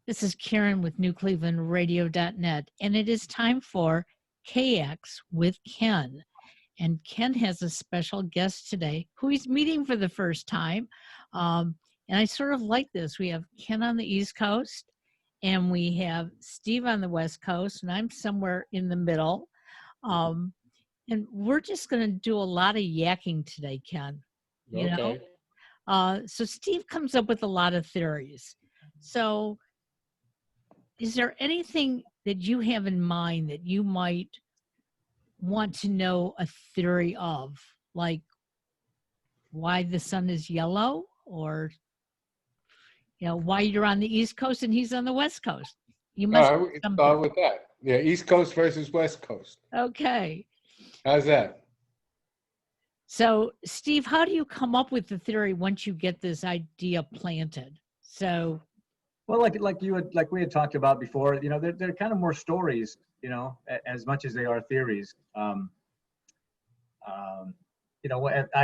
This is Karen with NewClevelandRadio.net, and it is time for K-Yaks with Ken. And Ken has a special guest today who he's meeting for the first time. And I sort of like this. We have Ken on the East Coast, and we have Steve on the West Coast, and I'm somewhere in the middle. And we're just going to do a lot of yakking today, Ken. You Okay. know? So Steve comes up with a lot of theories. So is there anything that you have in mind that you might want to know a theory of, like why the sun is yellow, or why you're on the East Coast and he's on the West Coast? You must All right, we can start with that. Yeah, East Coast versus West Coast. Okay. How's that? So, Steve, how do you come up with the theory once you get this idea planted? So, well, like we had talked about before, they're kind of more stories, as much as they are theories. I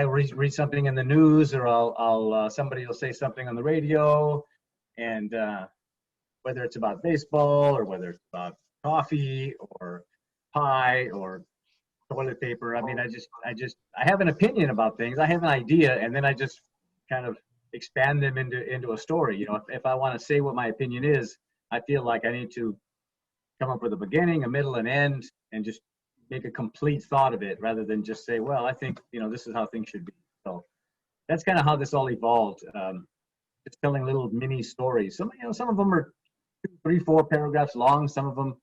read something in the news, or I'll somebody will say something on the radio, and whether it's about baseball or whether it's about coffee or pie or toilet paper. I mean, I have an opinion about things. I have an idea, and then I just kind of expand them into a story. If I want to say what my opinion is, I feel like I need to come up with a beginning, a middle, and end, and just make a complete thought of it, rather than just say, well, I think, this is how things should be. So that's kind of how this all evolved. Just telling little mini stories. Some of them are 2, 3, 4 paragraphs long. Some of them,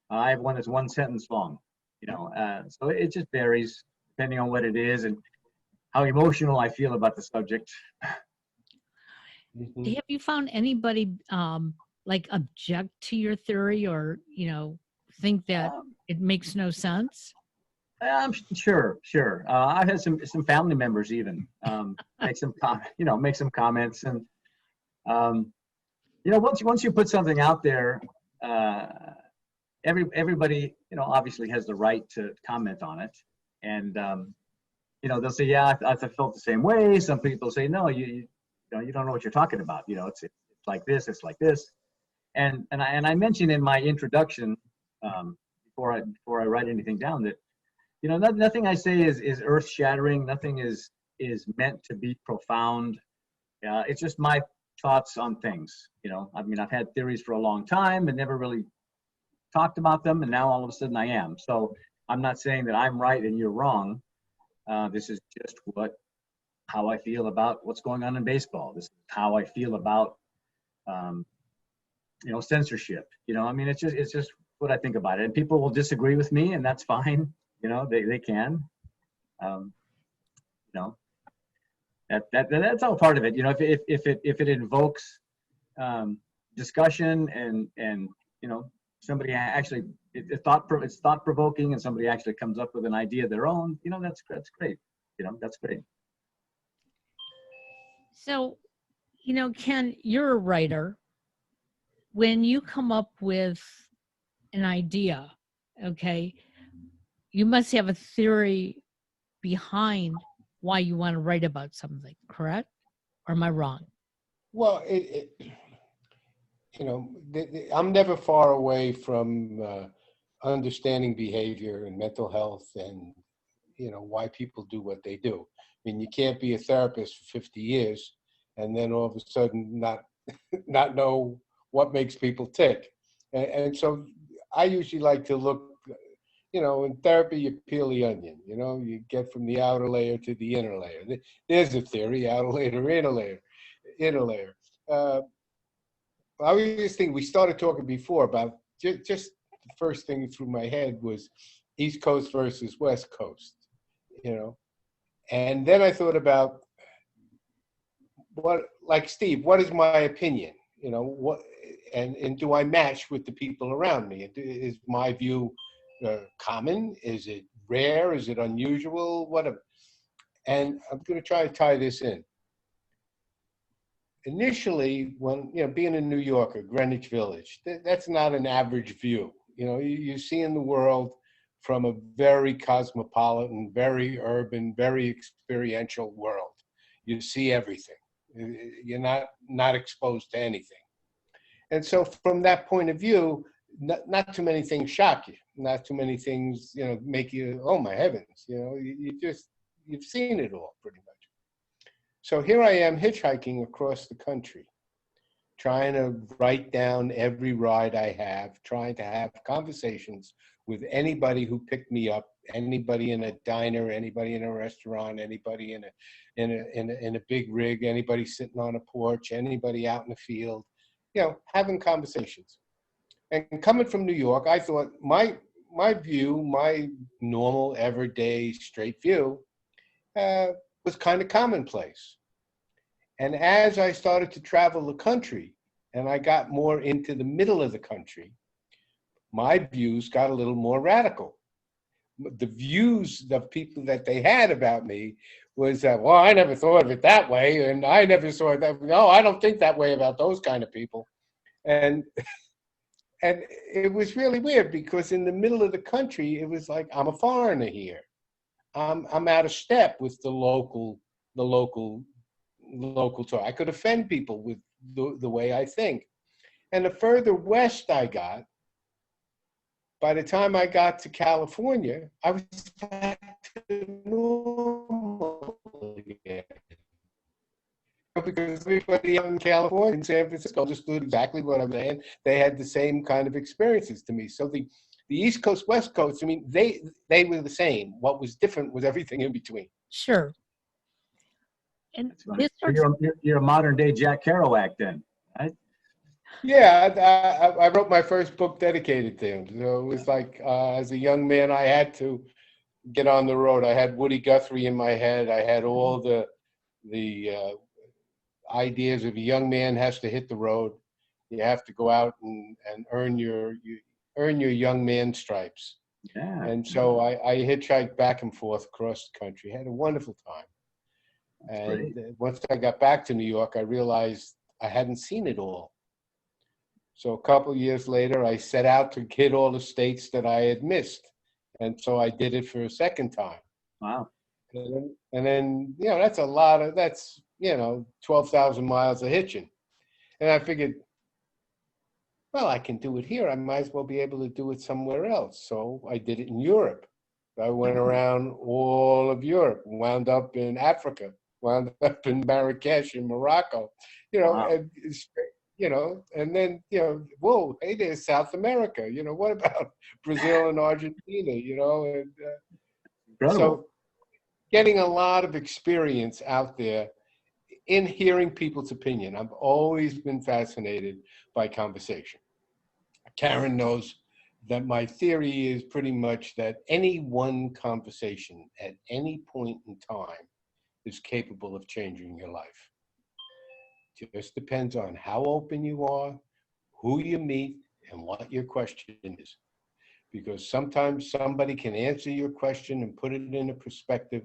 I have one that's 1 sentence long. So it just varies depending on what it is and how emotional I feel about the subject. Have you found anybody like object to your theory, or think that it makes no sense? I'm sure. I've had some family members even make some comments, and once you put something out there, everybody obviously has the right to comment on it, and they'll say, yeah, I felt the same way. Some people say, no, you don't know what you're talking about. It's like this, it's like this, and I mentioned in my introduction, before I write anything down, that nothing I say is earth shattering. Nothing is meant to be profound. It's just my thoughts on things. I've had theories for a long time and never really talked about them, and now all of a sudden I am. So I'm not saying that I'm right and you're wrong. This is just how I feel about what's going on in baseball. This is how I feel about censorship. It's just what I think about it. And people will disagree with me, and that's fine. They can. That's all part of it. If it invokes discussion and somebody actually it's thought provoking, and somebody actually comes up with an idea of their own, that's great. That's great. So, Ken, you're a writer. When you come up with an idea, okay, you must have a theory behind why you want to write about something, correct? Or am I wrong? Well, I'm never far away from understanding behavior and mental health, and why people do what they do. I mean, you can't be a therapist for 50 years and then all of a sudden not know what makes people tick. And so I usually like to look, in therapy, you peel the onion, you get from the outer layer to the inner layer. There's a theory, outer layer to inner layer. I was just thinking, we started talking before about just the first thing through my head was East Coast versus West Coast, and then I thought about like Steve, what is my opinion? And do I match with the people around me? Is my view common? Is it rare? Is it unusual? Whatever. And I'm going to try to tie this in. Initially, when being a New Yorker, Greenwich Village, that's not an average view. You see in the world from a very cosmopolitan, very urban, very experiential world. You see everything. You're not exposed to anything. And so from that point of view, not too many things shock you. Not too many things, make you, oh my heavens, you've seen it all pretty much. So here I am hitchhiking across the country, trying to write down every ride I have, trying to have conversations with anybody who picked me up, anybody in a diner, anybody in a restaurant, anybody in a big rig, anybody sitting on a porch, anybody out in the field, having conversations. And coming from New York, I thought my view, my normal, everyday, straight view, was kind of commonplace. And as I started to travel the country and I got more into the middle of the country, my views got a little more radical. The views of people that they had about me was that, well, I never thought of it that way. And I never saw that. No, I don't think that way about those kind of people. And it was really weird because in the middle of the country, it was like, I'm a foreigner here. I'm out of step with the local talk. I could offend people with the way I think. And the further west I got, by the time I got to California, I was back to normal again. Because everybody out in California, in San Francisco, understood exactly what I'm saying. They had the same kind of experiences to me. So the East Coast, West Coast, I mean, they were the same. What was different was everything in between. Sure. And you're a modern day Jack Kerouac then, right? Yeah, I wrote my first book dedicated to him. So it was like, as a young man, I had to get on the road. I had Woody Guthrie in my head. I had all the ideas of a young man has to hit the road. You have to go out and earn your young man stripes. Yeah. And so I hitchhiked back and forth across the country. Had a wonderful time. And once I got back to New York, I realized I hadn't seen it all. So a couple of years later, I set out to hit all the states that I had missed. And so I did it for a second time. Wow. And then that's 12,000 miles of hitching. And I figured, well, I can do it here. I might as well be able to do it somewhere else. So I did it in Europe. I went around all of Europe, wound up in Africa, wound up in Marrakesh in Morocco, Wow. and then, whoa, hey, there's South America. What about Brazil and Argentina, and so getting a lot of experience out there in hearing people's opinion. I've always been fascinated by conversation. Karen knows that my theory is pretty much that any one conversation at any point in time is capable of changing your life. It just depends on how open you are, who you meet, and what your question is. Because sometimes somebody can answer your question and put it in a perspective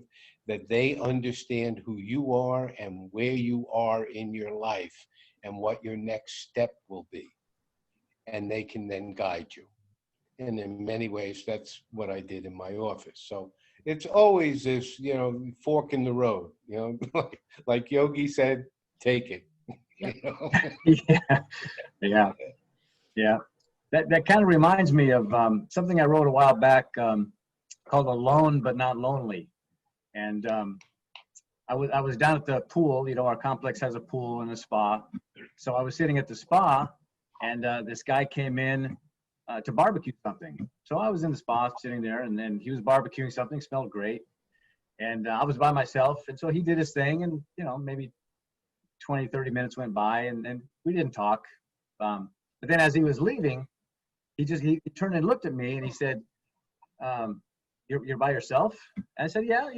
that they understand who you are and where you are in your life and what your next step will be. And they can then guide you. And in many ways, that's what I did in my office. So it's always this, fork in the road, like Yogi said, take it. Yeah. That kind of reminds me of something I wrote a while back called Alone But Not Lonely. And I was down at the pool. Our complex has a pool and a spa. So I was sitting at the spa, and this guy came in to barbecue something. So I was in the spa sitting there, and then he was barbecuing something, smelled great. And I was by myself. And so he did his thing, and, maybe 20, 30 minutes went by, and we didn't talk. But then as he was leaving, he turned and looked at me, and he said, you're by yourself? And I said, yeah,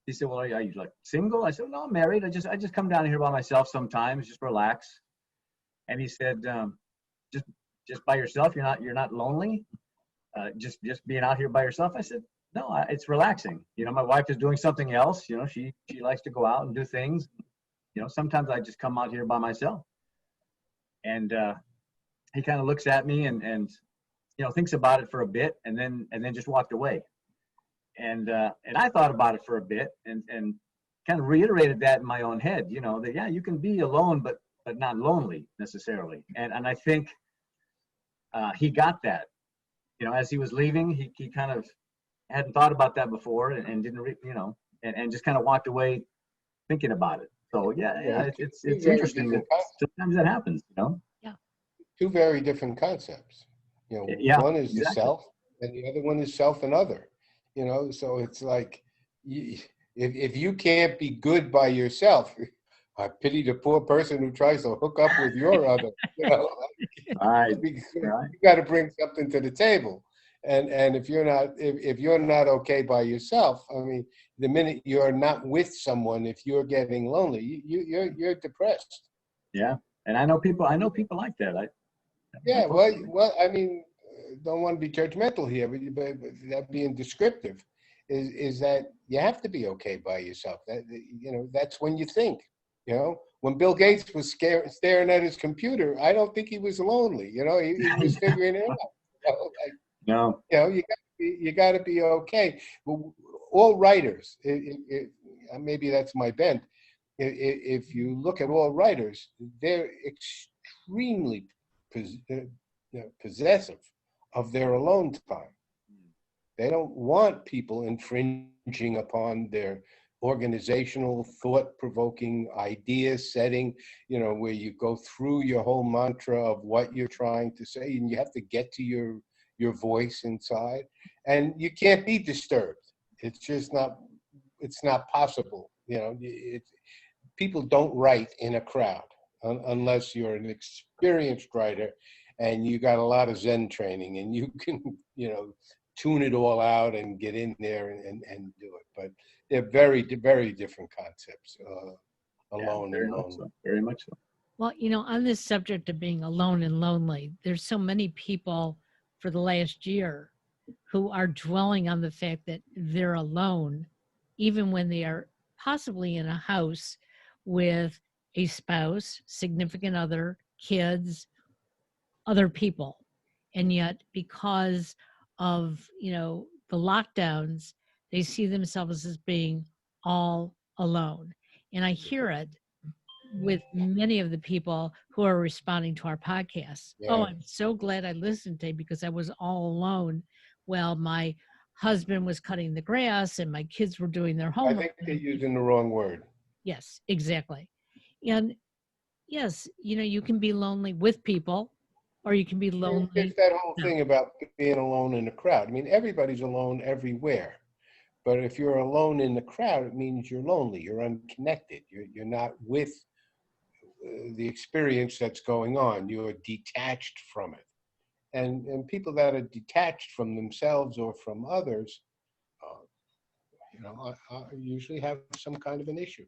He said, well, are you like single? I said, no, I'm married. I just come down here by myself sometimes, just relax. And he said, just by yourself? You're not lonely? Just being out here by yourself? I said, no, it's relaxing. My wife is doing something else. She likes to go out and do things. Sometimes I just come out here by myself. And he kind of looks at me and thinks about it for a bit, and then just walked away. And I thought about it for a bit and kind of reiterated that in my own head, that, yeah, you can be alone, but not lonely necessarily. And I think he got that. You know, as he was leaving, he kind of hadn't thought about that before, and didn't, and just kind of walked away thinking about it. So yeah, it's interesting that sometimes that happens. You know. Yeah. Two very different concepts. You know, Yeah, one is the exactly. self, and the other one is self and other. You know, so it's like, if you can't be good by yourself, I pity the poor person who tries to hook up with your other. You know, Right. you got to bring something to the table. And if you're not okay by yourself, I mean, the minute you're not with someone, if you're getting lonely, you're depressed. Yeah, and I know people like that. Yeah, well, I mean, don't want to be judgmental here, but that being descriptive is that you have to be okay by yourself. That, you know, that's when you think. You know, when Bill Gates was staring at his computer, I don't think he was lonely. You know, he was figuring it out. You know, like, No. you know, you got to be okay. All writers, maybe that's my bent. If you look at all writers, they're extremely possessive of their alone time. They don't want people infringing upon their organizational, thought-provoking idea setting, you know, where you go through your whole mantra of what you're trying to say, and you have to get to your voice inside, and you can't be disturbed. It's just not, it's not possible. You know, people don't write in a crowd unless you're an experienced writer and you got a lot of Zen training and you can, you know, tune it all out and get in there and do it. But they're very, very different concepts, alone and lonely. So, very much so. Well, you know, on this subject of being alone and lonely, there's so many people for the last year who are dwelling on the fact that they're alone, even when they are possibly in a house with a spouse, significant other, kids, other people. And yet, because of, you know, the lockdowns, they see themselves as being all alone. And I hear it with many of the people who are responding to our podcasts. Yeah. Oh, I'm so glad I listened today because I was all alone. Well, my husband was cutting the grass and my kids were doing their I homework. think they're using the wrong word. Yes, exactly. And yes, you know, you can be lonely with people or you can be lonely. There's that whole thing about being alone in a crowd. I mean, everybody's alone everywhere. But if you're alone in the crowd, it means you're lonely, you're unconnected, you're not with the experience that's going on, you're detached from it. And people that are detached from themselves or from others, you know, usually have some kind of an issue.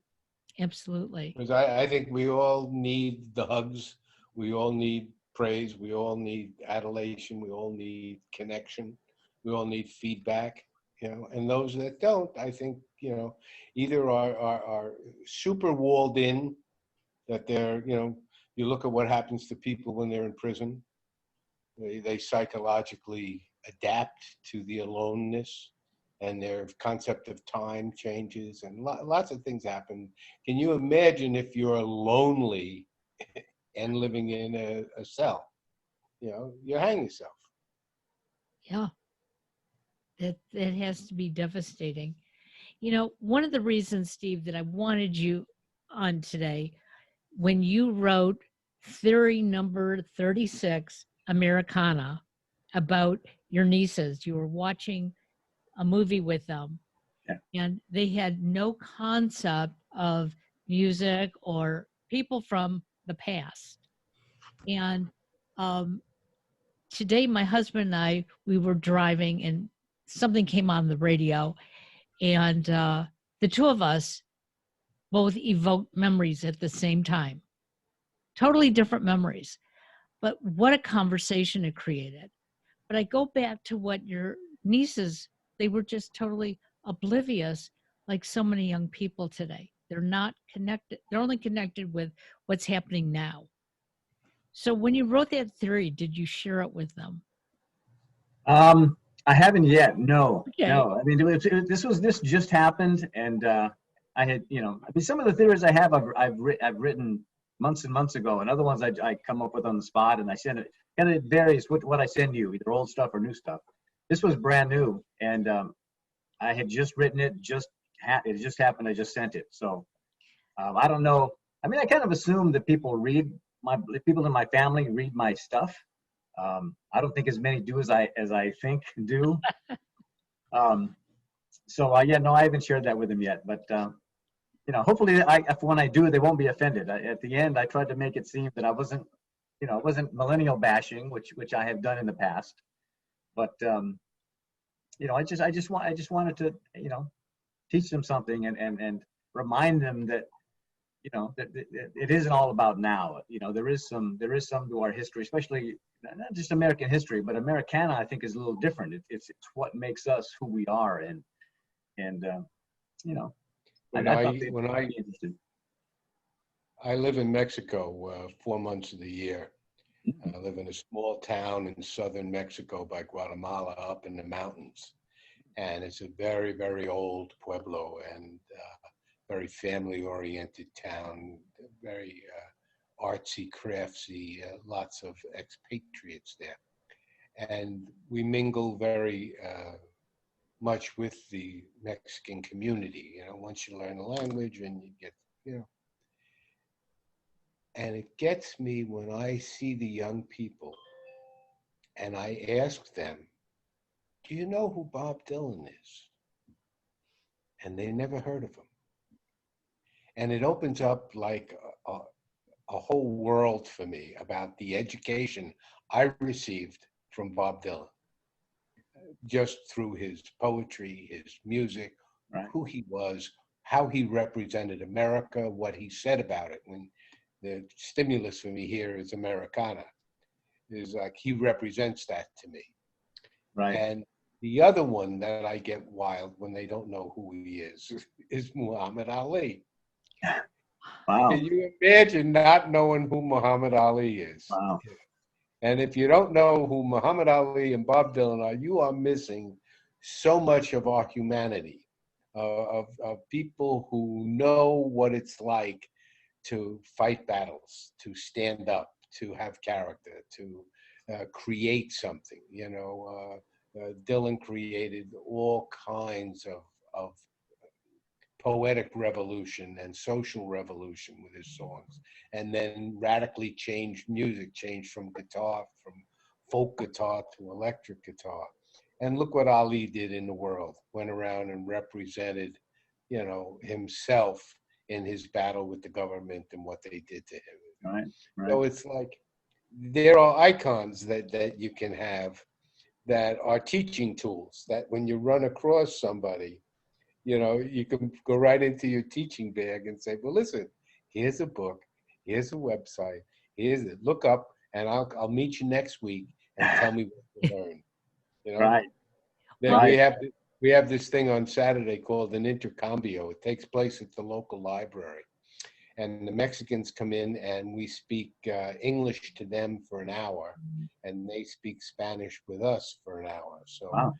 Absolutely. Because I think we all need the hugs, we all need praise, we all need adulation, we all need connection, we all need feedback, you know, and those that don't, I think, you know, either are super walled in, that they're, you know, you look at what happens to people when they're in prison, they psychologically adapt to the aloneness, and their concept of time changes, and lots of things happen. Can you imagine if you're lonely and living in a cell? You know, you hang yourself. Yeah. That has to be devastating. You know, one of the reasons, Steve, that I wanted you on today, when you wrote theory number 36, Americana, about your nieces, you were watching a movie with them, and they had no concept of music or people from the past. And today, my husband and I, we were driving and something came on the radio, and the two of us both evoked memories at the same time. Totally different memories. But what a conversation it created. But I go back to what your nieces, they were just totally oblivious, like so many young people today. They're not connected. They're only connected with what's happening now. So when you wrote that theory, did you share it with them? I haven't yet. No, Okay. no. I mean, this just happened, and I had, you know, I mean, some of the theories I have, I've written months and months ago, and other ones I come up with on the spot, and I send it. And it varies what I send you, either old stuff or new stuff. This was brand new, and I had just written it. It just happened. I just sent it. So I don't know. I mean, I kind of assume that people in my family read my stuff. I don't think as many do as I think do. So yeah, no, I haven't shared that with them yet. But hopefully, when I do, they won't be offended. At the end, I tried to make it seem that I wasn't millennial bashing, which I have done in the past. But I just wanted to teach them something and remind them that that it isn't all about now. There is some to our history, especially not just American history, but Americana. I think is a little different. It's what makes us who we are, and When I thought they'd when be interested. I live in Mexico 4 months of the year. I live in a small town in southern Mexico by Guatemala, up in the mountains, and it's a very, very old pueblo and very family-oriented town, very artsy, craftsy, lots of expatriates there. And we mingle very much with the Mexican community, once you learn the language and you get, and it gets me when I see the young people and I ask them, do you know who Bob Dylan is? And they never heard of him. And it opens up like a whole world for me about the education I received from Bob Dylan, just through his poetry, his music, Right. who he was, how he represented America, what he said about it. When the stimulus for me here is Americana, is like he represents that to me. Right. And the other one that I get wild when they don't know who he is Muhammad Ali. Wow. Can you imagine not knowing who Muhammad Ali is? Wow. And if you don't know who Muhammad Ali and Bob Dylan are, you are missing so much of our humanity, of people who know what it's like to fight battles, to stand up, to have character, to create something. Dylan created all kinds of poetic revolution and social revolution with his songs, and then radically changed music, changed from folk guitar to electric guitar. And look what Ali did in the world, went around and represented, himself in his battle with the government and what they did to him. Right. So it's like, there are icons that you can have that are teaching tools, that when you run across somebody, you can go right into your teaching bag and say, well, listen, here's a book, here's a website, here's it. Look up, and I'll meet you next week and tell me what you learned. Right. Then Right. we have this thing on Saturday called an intercambio. It takes place at the local library, and the Mexicans come in and we speak English to them for an hour, and they speak Spanish with us for an hour. So. Wow.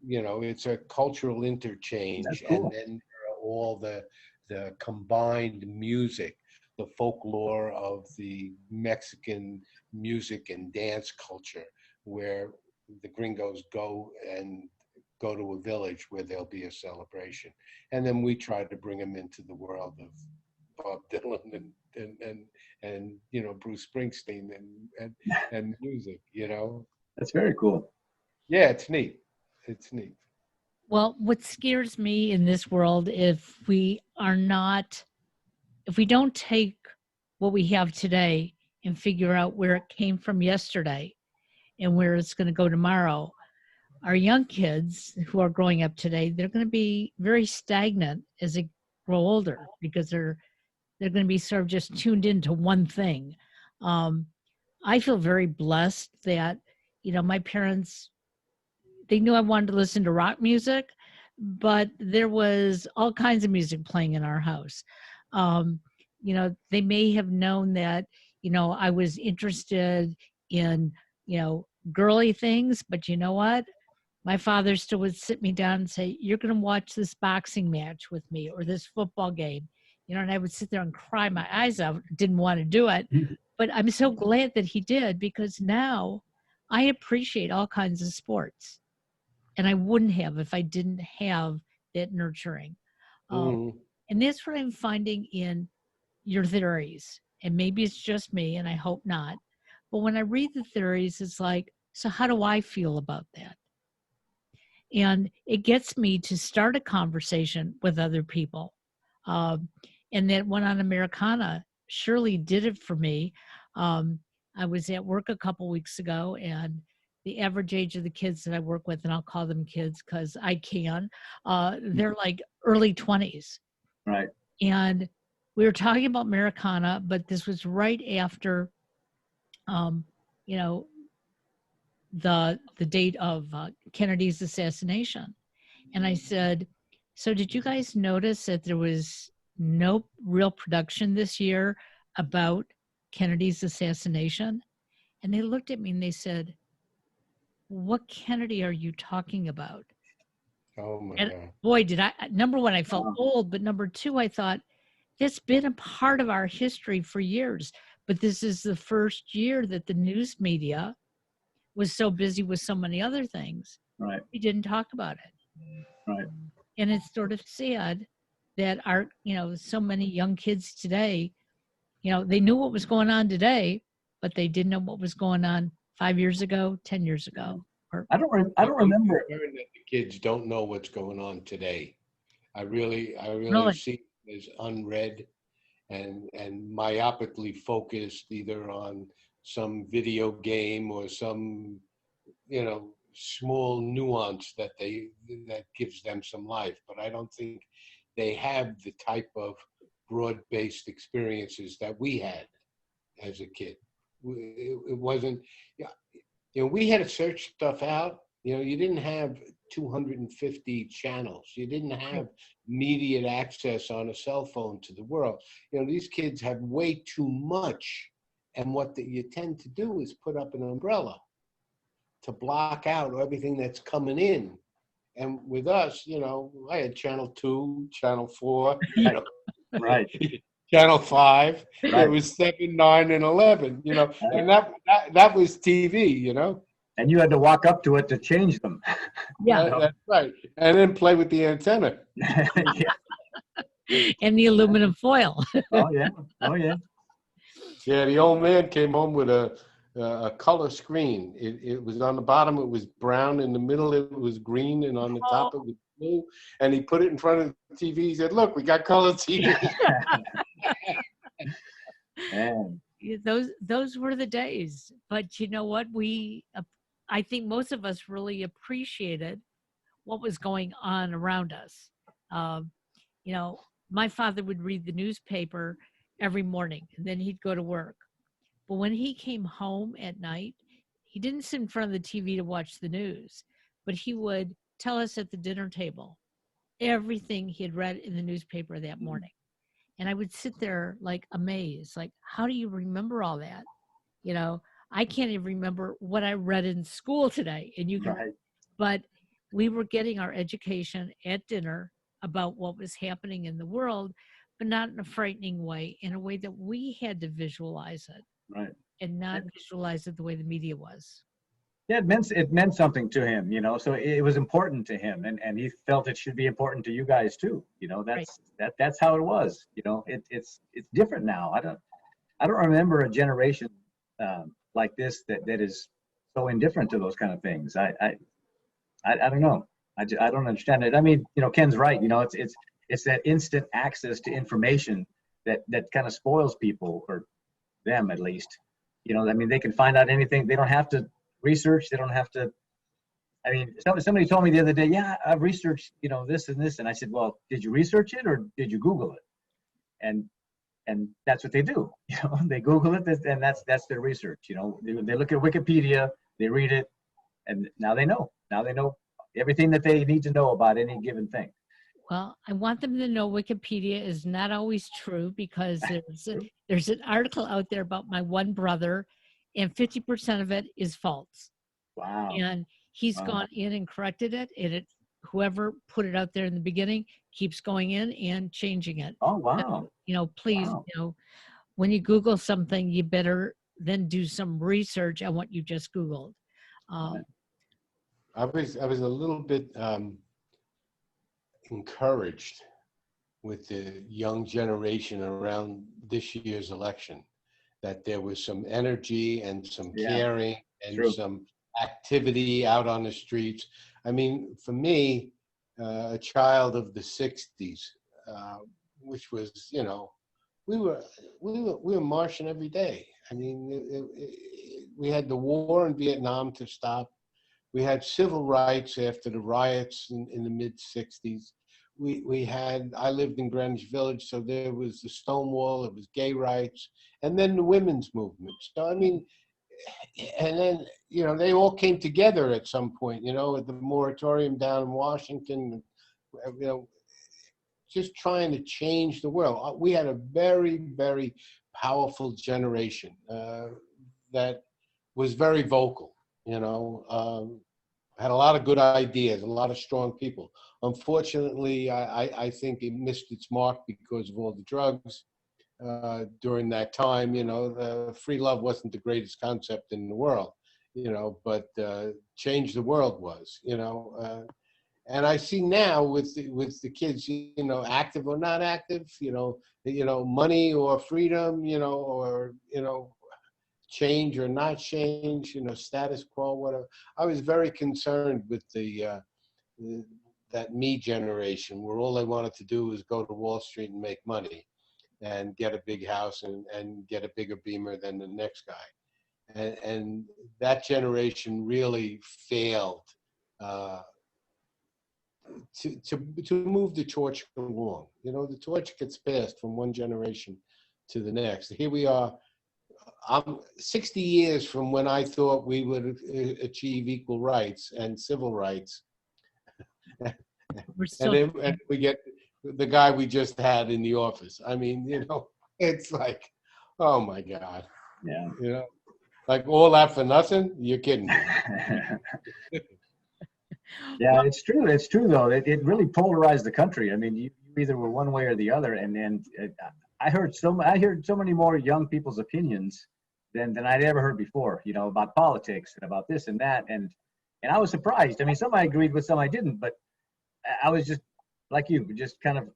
It's a cultural interchange. That's cool. And then there are all the combined music, the folklore of the Mexican music and dance culture, where the gringos go to a village where there'll be a celebration. And then we try to bring them into the world of Bob Dylan and Bruce Springsteen and music, That's very cool. Yeah, it's neat. It's neat. Well, what scares me in this world, if we don't take what we have today and figure out where it came from yesterday and where it's going to go tomorrow, our young kids who are growing up today, they're going to be very stagnant as they grow older, because they're going to be sort of just tuned into one thing. I feel very blessed that, my parents, they knew I wanted to listen to rock music, but there was all kinds of music playing in our house. They may have known that, I was interested in, girly things, but you know what? My father still would sit me down and say, you're going to watch this boxing match with me or this football game. and I would sit there and cry my eyes out, didn't want to do it. But I'm so glad that he did, because now I appreciate all kinds of sports. And I wouldn't have if I didn't have that nurturing. Mhm. And that's what I'm finding in your theories. And maybe it's just me, and I hope not. But when I read the theories, it's like, so how do I feel about that? And it gets me to start a conversation with other people. Um, and that one on Americana surely did it for me. I was at work a couple weeks ago, and the average age of the kids that I work with, and I'll call them kids because I can, they're like early 20s. Right. And we were talking about Americana, but this was right after, you know, the date of Kennedy's assassination. And I said, so did you guys notice that there was no real production this year about Kennedy's assassination? And they looked at me and they said, what Kennedy are you talking about? Oh my And God. boy, did I, number one, I felt Wow. old, but number two, I thought, that's been a part of our history for years. But this is the first year that the news media was so busy with so many other things, Right. we didn't talk about it. Right. And it's sort of sad that our, so many young kids today, they knew what was going on today, but they didn't know what was going on 5 years ago, 10 years ago. Or I don't I'm remember. concerned that the kids don't know what's going on today. I really Really? see it as unread and myopically focused either on some video game or some, small nuance that gives them some life. But I don't think they have the type of broad-based experiences that we had as a kid. It wasn't, yeah, we had to search stuff out. You didn't have 250 channels. You didn't have immediate access on a cell phone to the world. These kids have way too much. And what you tend to do is put up an umbrella to block out everything that's coming in. And with us, I had channel 2, channel 4, Right. channel 5. Right. It was 7, 9, and 11, and that was TV, And you had to walk up to it to change them. Yeah. That's right. And then play with the antenna. Yeah. And the aluminum foil. Oh yeah. Oh yeah. Yeah, the old man came home with a color screen. It was on the bottom, it was brown. In the middle, it was green. And on the top, it was blue. And he put it in front of the TV. He said, look, we got color TV. Man. Those were the days. But you know what? I think most of us really appreciated what was going on around us. My father would read the newspaper every morning, and then he'd go to work. But when he came home at night, he didn't sit in front of the TV to watch the news, but he would tell us at the dinner table everything he had read in the newspaper that morning. And I would sit there like amazed, like, how do you remember all that? I can't even remember what I read in school today. And you can, Right. but we were getting our education at dinner about what was happening in the world, but not in a frightening way, in a way that we had to visualize it. Right. And not visualize it the way the media was. Yeah, it meant something to him, so it was important to him, and he felt it should be important to you guys too. That's how it was. It's different now. I don't remember a generation like this that is so indifferent to those kind of things. I don't know. I don't understand it. I mean, Ken's right. It's that instant access to information that kind of spoils people, or them at least. I mean, they can find out anything. They don't have to research. They don't have to. I mean, somebody told me the other day, yeah, I've researched, this and this. And I said, well, did you research it or did you Google it? And that's what they do. They Google it, and that's their research. They look at Wikipedia, they read it, and now they know. Now they know everything that they need to know about any given thing. Well, I want them to know Wikipedia is not always true, because there's an article out there about my one brother, and 50% of it is false. Wow. And he's gone in and corrected it, and whoever put it out there in the beginning keeps going in and changing it. Oh, So, wow. please, Wow. when you Google something, you better then do some research on what you just Googled. I was a little bit encouraged with the young generation around this year's election, that there was some energy and some Yeah, caring and true. some activity out on the streets. I mean, for me, a child of the 60s, which was, we were marching every day. I mean, we had the war in Vietnam to stop. We had civil rights after the riots in the mid 60s. I lived in Greenwich Village, so there was the Stonewall, it was gay rights, and then the women's movement. So, I mean, and then, they all came together at some point, at the moratorium down in Washington, you know, just trying to change the world. We had a very, very powerful generation that was very vocal, had a lot of good ideas, a lot of strong people. Unfortunately, I think it missed its mark because of all the drugs during that time. Free love wasn't the greatest concept in the world, but change the world was, and I see now with the kids, active or not active, money or freedom, or change or not change, status quo, whatever. I was very concerned with that me generation, where all they wanted to do was go to Wall Street and make money and get a big house and get a bigger Beamer than the next guy. And that generation really failed to move the torch along. The torch gets passed from one generation to the next. Here we are. I'm 60 years from when I thought we would achieve equal rights and civil rights. And we get the guy we just had in the office. I mean, it's like, oh my God. Yeah. Like all that for nothing? You're kidding me. Yeah, it's true. It's true, though. It really polarized the country. I mean, you either were one way or the other. And I heard so many more young people's opinions than I'd ever heard before, about politics and about this and that. And I was surprised. I mean, some I agreed with, some I didn't. But I was just like you, just kind of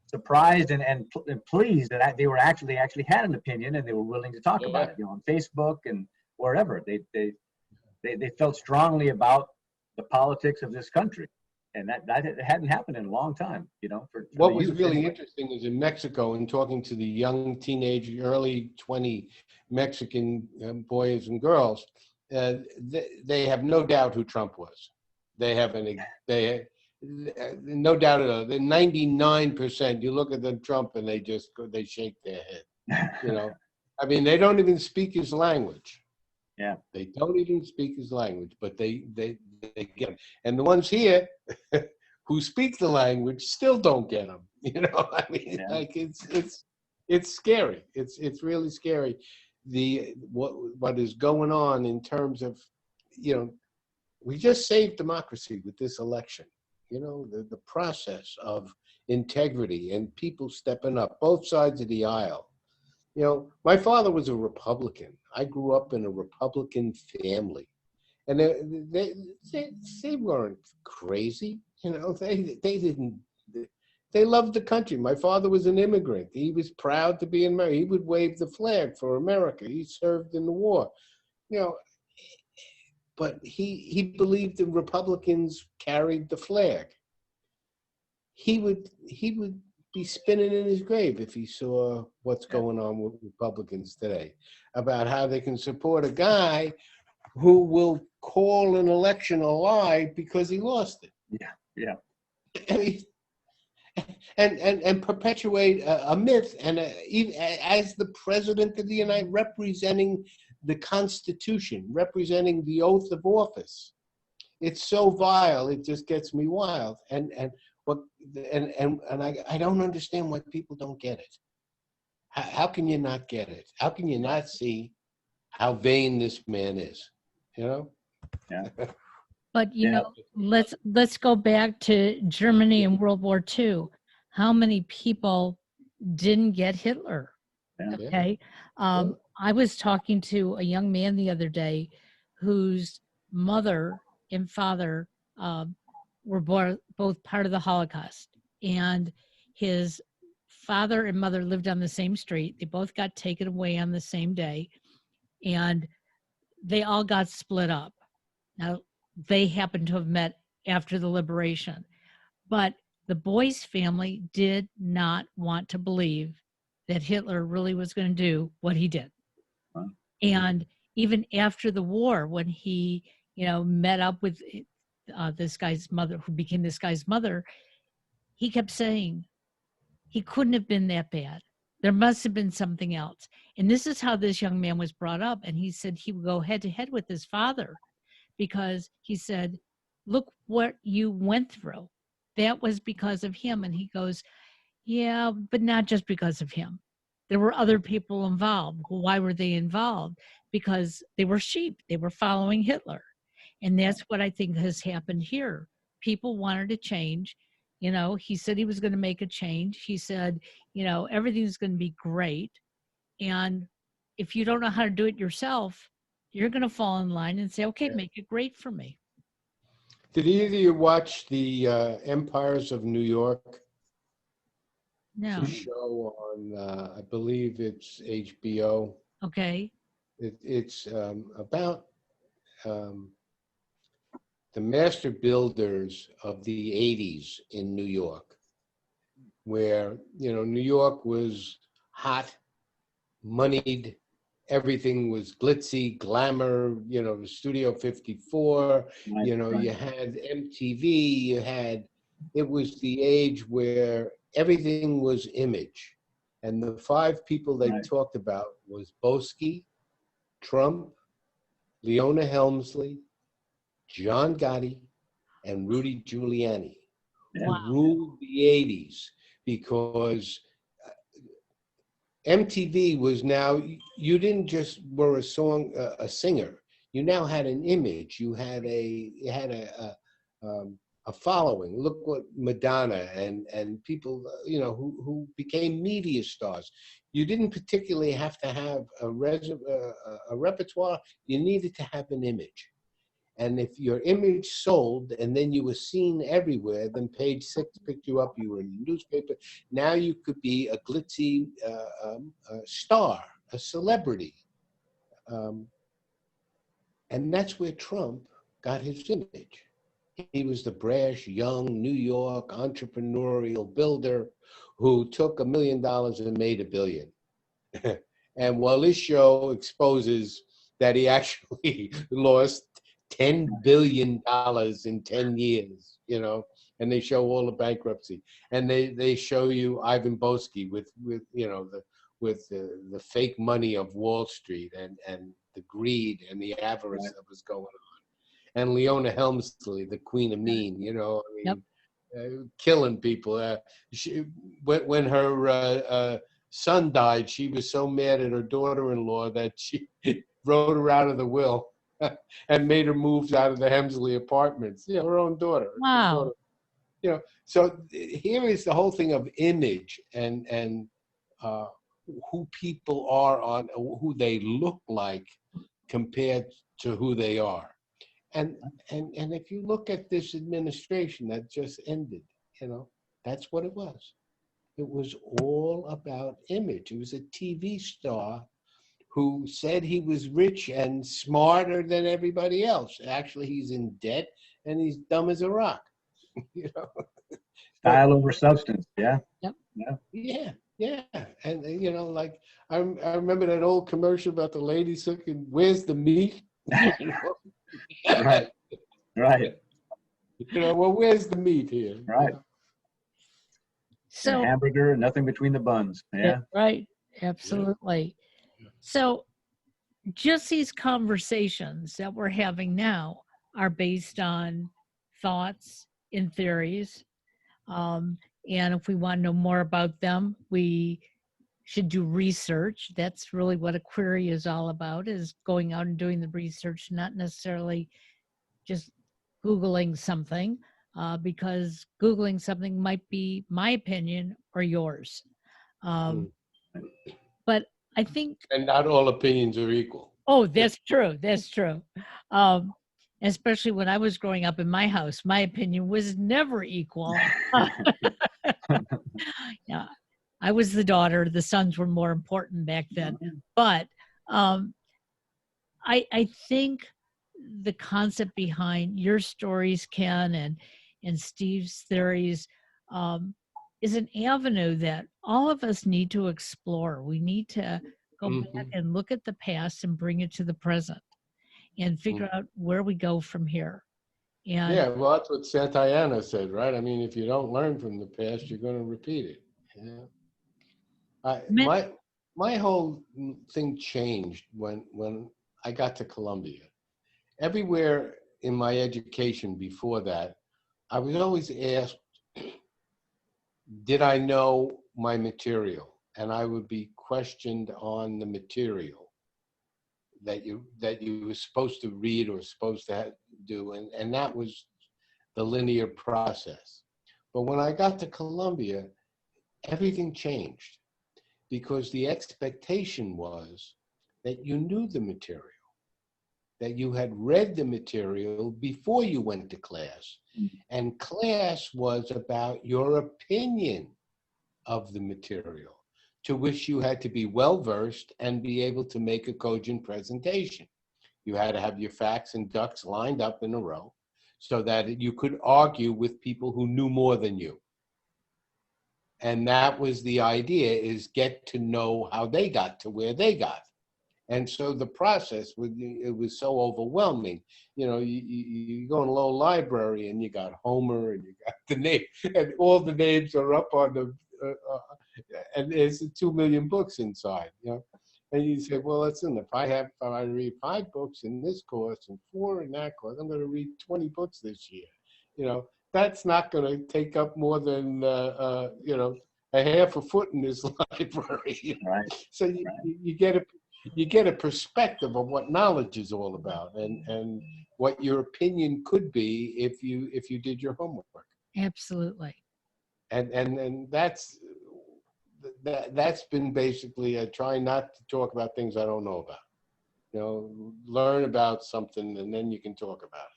surprised and pleased that they were actually had an opinion and they were willing to talk about it, on Facebook and wherever. They felt strongly about the politics of this country, and that hadn't happened in a long time. What was really interesting is in Mexico, and talking to the young teenage, early 20 Mexican boys and girls, they have no doubt who Trump was. They have no doubt at all. 99%. You look at the Trump and they shake their head. I mean, they don't even speak his language. Yeah, they don't even speak his language, but they get him. And the ones here who speak the language still don't get him. I mean, like it's scary. It's really scary. What is going on in terms of, we just saved democracy with this election. The process of integrity and people stepping up, both sides of the aisle. My father was a Republican. I grew up in a Republican family, and they weren't crazy. They didn't. They loved the country. My father was an immigrant. He was proud to be in America. He would wave the flag for America. He served in the war. But he believed the Republicans carried the flag. He would be spinning in his grave if he saw what's going on with Republicans today, about how they can support a guy who will call an election a lie because he lost it. Yeah. And perpetuate a myth, and as the president of the United, representing the Constitution, representing the oath of office. It's so vile, it just gets me wild. And I don't understand why people don't get it. How can you not get it? How can you not see how vain this man is? Yeah. But Yeah. let's go back to Germany in World War II. How many people didn't get Hitler? Yeah. Okay. I was talking to a young man the other day whose mother and father were both part of the Holocaust. And his father and mother lived on the same street. They both got taken away on the same day. And they all got split up. Now, they happened to have met after the liberation. But the boy's family did not want to believe that Hitler really was going to do what he did. Wow. And even after the war, when he, met up with this guy's mother, who became this guy's mother, he kept saying, he couldn't have been that bad. There must have been something else. And this is how this young man was brought up. And he said he would go head to head with his father because he said, look what you went through. That was because of him. And he goes, yeah, but not just because of him. There were other people involved. Well, why were they involved? Because they were sheep. They were following Hitler. And that's what I think has happened here. People wanted to change. He said he was going to make a change. He said, everything's going to be great. And if you don't know how to do it yourself, you're going to fall in line and say, okay, make it great for me. Did either of you watch the Empires of New York? No. It's a show on, I believe it's HBO. Okay. It's about the master builders of the 80s in New York, where, New York was hot, moneyed, everything was glitzy, glamour, Studio 54, Right. you had MTV, it was the age where everything was image. And the five people they talked about was Boesky, Trump, Leona Helmsley, John Gotti, and Rudy Giuliani, Yeah. who ruled the 80s because MTV was now, you didn't just were a singer. You now had an image. You had a following. Look what Madonna and people, who became media stars. You didn't particularly have to have a repertoire. You needed to have an image. And if your image sold and then you were seen everywhere, then Page Six picked you up, you were in the newspaper. Now you could be a glitzy star, a celebrity. And that's where Trump got his image. He was the brash, young, New York entrepreneurial builder who took $1 million and made $1 billion. And while this show exposes that he actually lost $10 billion in 10 years, and they show all the bankruptcy, and they show you Ivan Boesky with the fake money of Wall Street and the greed and the avarice that was going on, and Leona Helmsley, the Queen of Mean, killing people. When her son died, she was so mad at her daughter-in-law that she wrote her out of the will and made her move out of the Hemsley apartments. Her own daughter. Wow. So here is the whole thing of image and who people are on, who they look like compared to who they are. And if you look at this administration that just ended, that's what it was. It was all about image. It was a TV star who said he was rich and smarter than everybody else. Actually, he's in debt and he's dumb as a rock. Style over substance. Yeah. Yep. Yeah. And like I remember that old commercial about the lady cooking, where's the meat? Right. Well, where's the meat here? Right. So a hamburger, nothing between the buns. Yeah. Right. Absolutely. So just these conversations that we're having now are based on thoughts and theories. And if we want to know more about them, we should do research. That's really what a query is all about, is going out and doing the research, not necessarily just Googling something, because Googling something might be my opinion or yours. Mm. But I think, And not all opinions are equal. oh, that's true. That's true. Um, especially when I was growing up in my house, my opinion was never equal. Yeah, I was the daughter. The sons were more important back then. But um, I think the concept behind your stories, Ken, and Steve's theories, is an avenue that all of us need to explore. We need to go back and look at the past and bring it to the present and figure out where we go from here. And Yeah, well, that's what Santayana said, right? I mean, if you don't learn from the past, you're going to repeat it. Yeah. men- My whole thing changed when I got to Columbia. Everywhere in my education before that, I was always asked, did I know my material? And I would be questioned on the material that you were supposed to read or supposed to do, and that was the linear process. But when I got to Columbia, everything changed because the expectation was that you knew the material, that you had read the material before you went to class. And class was about your opinion of the material, to which you had to be well-versed and be able to make a cogent presentation. You had to have your facts and ducks lined up in a row so that you could argue with people who knew more than you. And that was the idea, is get to know how they got to where they got. And so the process, it was so overwhelming. You know, you go in a little library and you got Homer and you got the name, and all the names are up on the, and there's 2 million books inside, you know. And you say, well, listen, if I read 5 books in this course and 4 in that course, I'm going to read 20 books this year. You know, that's not going to take up more than, you know, a half a foot in this library. You know? Right. So you get a perspective of what knowledge is all about, and what your opinion could be if you did your homework. absolutely. And that's been basically trying not to talk about things I don't know about. You know, learn about something and then you can talk about it.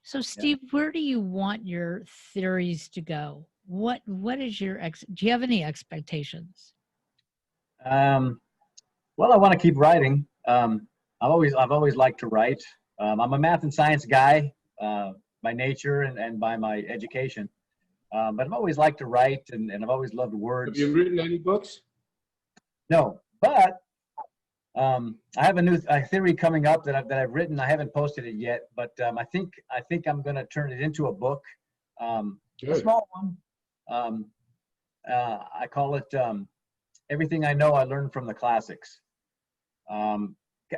So, Steve, where do you want your theories to go? What is your do you have any expectations? Well, I want to keep writing. I've always liked to write. I'm a math and science guy by nature and by my education. But I've always liked to write, and I've always loved words. Have you written any books? No, but I have a new theory coming up that I've written. I haven't posted it yet, but I think I'm going to turn it into a book, a small one. I call it Everything I Know I Learned from the Classics.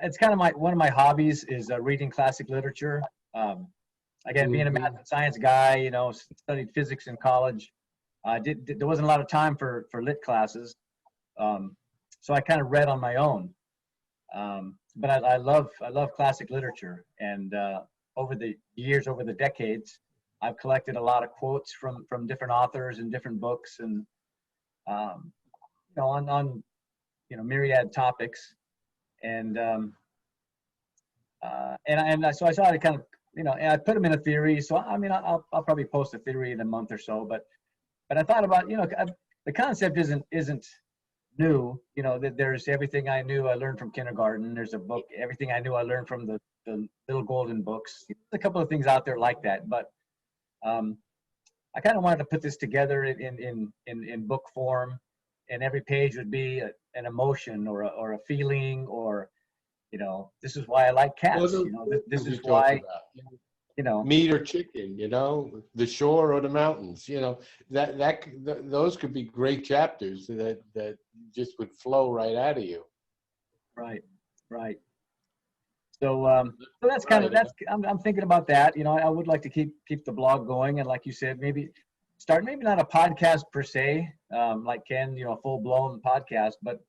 It's kind of one of my hobbies is reading classic literature. Again, being a math and science guy, you know, studied physics in college. There wasn't a lot of time for lit classes, so I kind of read on my own. But I love classic literature, and over the years, over the decades, I've collected a lot of quotes from different authors and different books, and you know, on you know, myriad topics, and so I saw it kind of, you know, and I put them in a theory. So I mean, I'll probably post a theory in a month or so, but I thought about, you know, the concept isn't new. You know, that there's Everything I Knew I Learned from Kindergarten. There's a book, Everything I Knew I Learned from the Little Golden Books. There's a couple of things out there like that, but I kind of wanted to put this together in book form, and every page would be an emotion or a feeling, or, you know, this is why I like cats. You know, this is why. You know, meat or chicken, you know, the shore or the mountains, you know, those could be great chapters that just would flow right out of you. Right. So that's kind of, I'm thinking about that. You know, I would like to keep the blog going, and like you said, maybe start, maybe not a podcast per se, like Ken, you know, a full blown podcast, but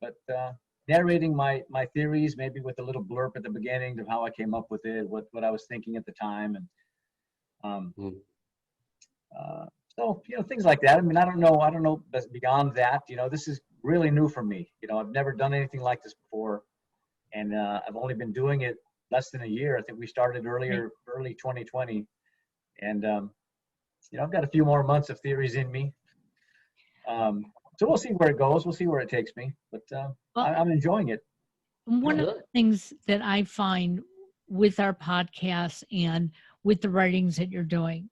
narrating my theories, maybe with a little blurb at the beginning of how I came up with it, what I was thinking at the time, and Mm. so things like that. I mean, I don't know beyond that. This is really new for me. I've never done anything like this before, and I've only been doing it less than a year. I think we started early 2020, and I've got a few more months of theories in me. So we'll see where it goes. We'll see where it takes me, but I'm enjoying it. One of the things that I find with our podcasts and with the writings that you're doing,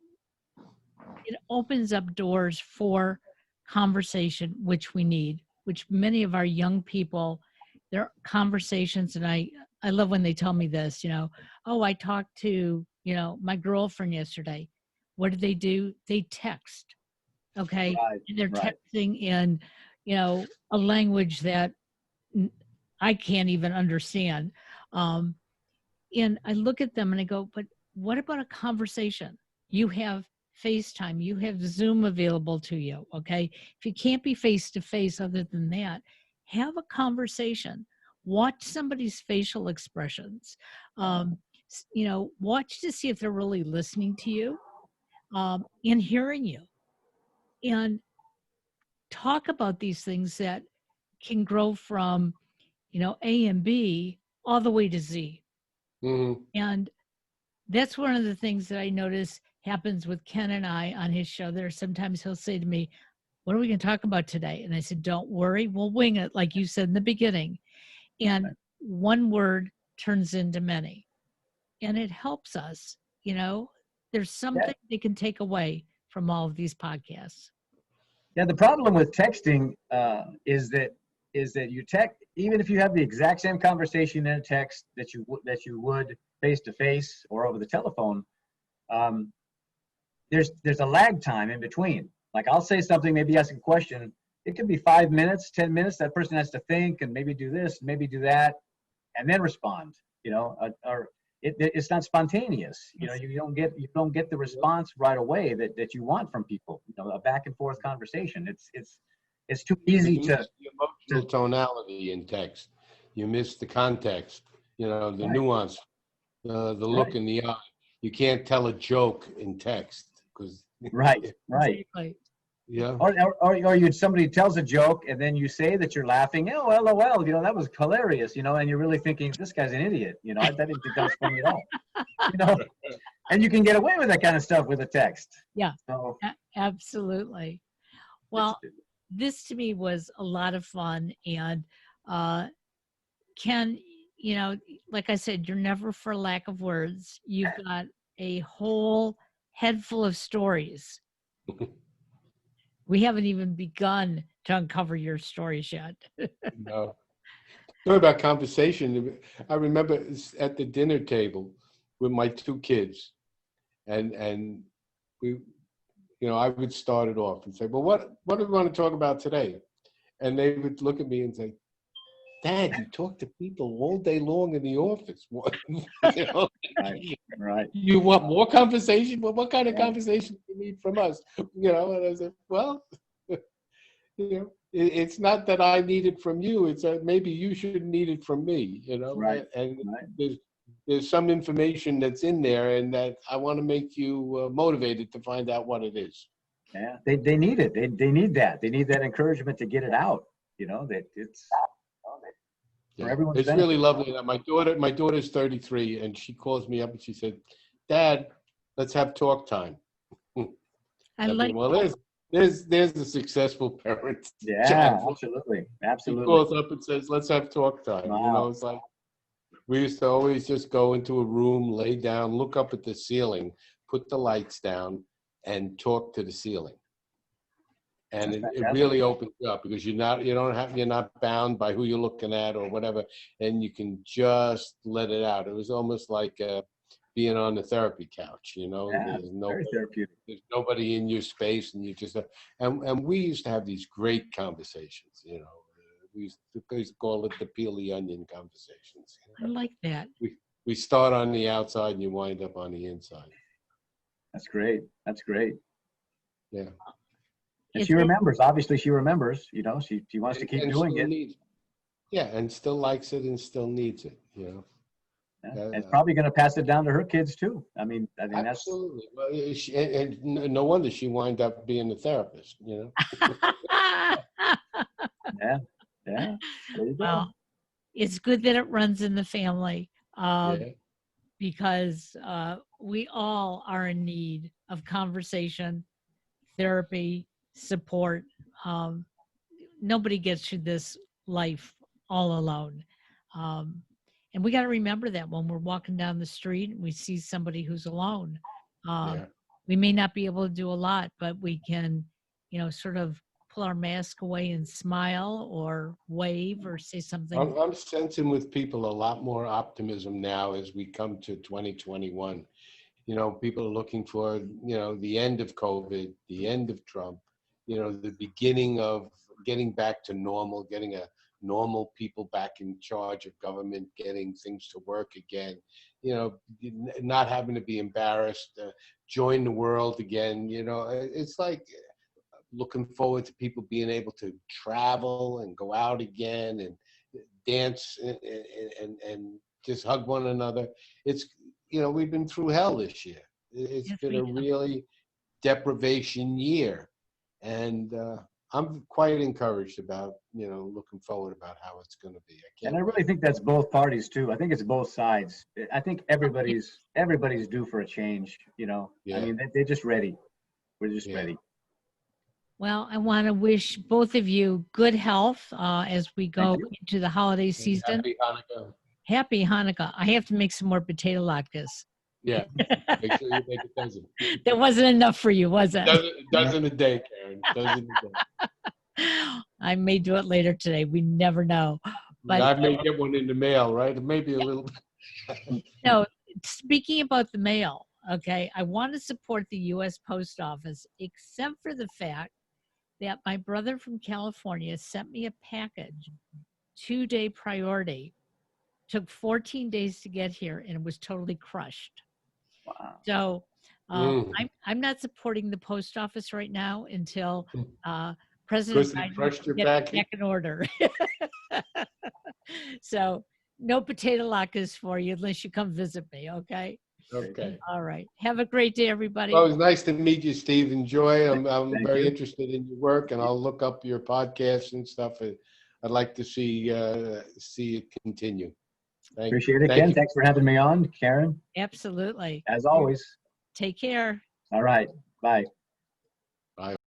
it opens up doors for conversation, which we need, which many of our young people, their conversations, and I love when they tell me this, oh, I talked to, my girlfriend yesterday. What did they do? They text. Okay. Right, And they're right. texting in, a language that I can't even understand. And I look at them and I go, but what about a conversation? You have FaceTime, you have Zoom available to you. Okay. If you can't be face to face other than that, have a conversation. Watch somebody's facial expressions. Watch to see if they're really listening to you and hearing you. And talk about these things that can grow from, A and B all the way to Z. Mm-hmm. And that's one of the things that I notice happens with Ken and I on his show. There, sometimes he'll say to me, what are we going to talk about today? And I said, don't worry, we'll wing it, like you said in the beginning. And one word turns into many. And it helps us, there's something they can take away from all of these podcasts. Yeah, the problem with texting is that you text, even if you have the exact same conversation in a text that you would face to face or over the telephone, there's a lag time in between. Like I'll say something, maybe ask a question. It could be 5 minutes, 10 minutes. That person has to think and maybe do this, maybe do that, and then respond. Or it's not spontaneous. You don't get the response right away that you want from people. A back and forth conversation. It's too easy You miss the emotional tonality in text. You miss the context. The nuance, the look in the eye. You can't tell a joke in text because right. Exactly. Yeah. Or somebody tells a joke and then you say that you're laughing. Oh, LOL, that was hilarious, and you're really thinking this guy's an idiot. I didn't think that was funny at all. And you can get away with that kind of stuff with a text. Yeah. So, absolutely. Well, this to me was a lot of fun. And Ken, like I said, you're never for lack of words. You've got a whole head full of stories. We haven't even begun to uncover your stories yet. No. Talk about conversation. I remember at the dinner table with my two kids, and we, I would start it off and say, "Well, what do we want to talk about today?" And they would look at me and say, "Dad, you talk to people all day long in the office. Right. You want more conversation? Well, what kind of conversation do you need from us?" And I said, "Well, it's not that I need it from you. It's that maybe you should need it from me. Right. And there's some information that's in there, and that I want to make you motivated to find out what it is." Yeah, they need it. They need that. They need that encouragement to get it out. That it's. Yeah. It's really lovely that my daughter's 33, and she calls me up and she said, "Dad, let's have talk time." Well, there's a successful parent. Yeah, absolutely. She calls up and says, "Let's have talk time." Wow. It's like we used to always just go into a room, lay down, look up at the ceiling, put the lights down, and talk to the ceiling. And it really opens you up because you're not bound by who you're looking at or whatever, and you can just let it out. It was almost like being on the therapy couch, Yeah, very therapeutic. There's nobody in your space, and you just and we used to have these great conversations. We used to call it the peel the onion conversations. I like that. We start on the outside and you wind up on the inside. That's great. Yeah. And she remembers. Obviously, she remembers. She wants to keep doing it. Yeah, and still likes it and still needs it, you know. Yeah. And probably going to pass it down to her kids too. I mean that's Absolutely. Well, no wonder she wound up being a therapist, you know. yeah, yeah. There you go. Well, it's good that it runs in the family, Yeah. because we all are in need of conversation, therapy, support. Um, Nobody gets through this life all alone. Um, and we got to remember that when we're walking down the street and we see somebody who's alone. Yeah. We may not be able to do a lot, but we can, sort of pull our mask away and smile or wave or say something. I'm sensing with people a lot more optimism now as we come to 2021. You know, people are looking for, you know, the end of COVID, the end of Trump, you know, the beginning of getting back to normal, getting a normal people back in charge of government, getting things to work again, you know, not having to be embarrassed, join the world again. You know, it's like looking forward to people being able to travel and go out again and dance and just hug one another. It's, you know, we've been through hell this year. It's Yes, been we a have. really deprivation year. And I'm quite encouraged about, you know, looking forward about how it's going to be. And I really think that's both parties too. I think it's both sides. I think everybody's due for a change. You know, I Yeah. mean, they're just ready. We're just Yeah. ready. Well, I want to wish both of you good health as we go you. into the holiday And season. Happy Hanukkah. Happy Hanukkah. I have to make some more potato latkes. Yeah. Make sure you make a dozen. That wasn't enough for you, was it? Dozen a day, Karen. Dozen a day. I may do it later today. We never know. But I may get one in the mail, right? Maybe a little. no, speaking about the mail, okay, I want to support the U.S. Post Office, except for the fact that my brother from California sent me a package, 2-day priority. Took 14 days to get here, and it was totally crushed. Wow. So I'm not supporting the post office right now until President Biden crushed your gets package? back in order. So no potato latkes for you unless you come visit me, okay? Okay. All right. Have a great day, everybody. Well, it was nice to meet you, Steve. Enjoy. I'm Thank very you. interested in your work, and I'll look up your podcasts and stuff. I'd like to see it continue. Appreciate it, Thank Ken. you. Thanks for having me on, Karen. Absolutely. As always. Take care. All right. Bye.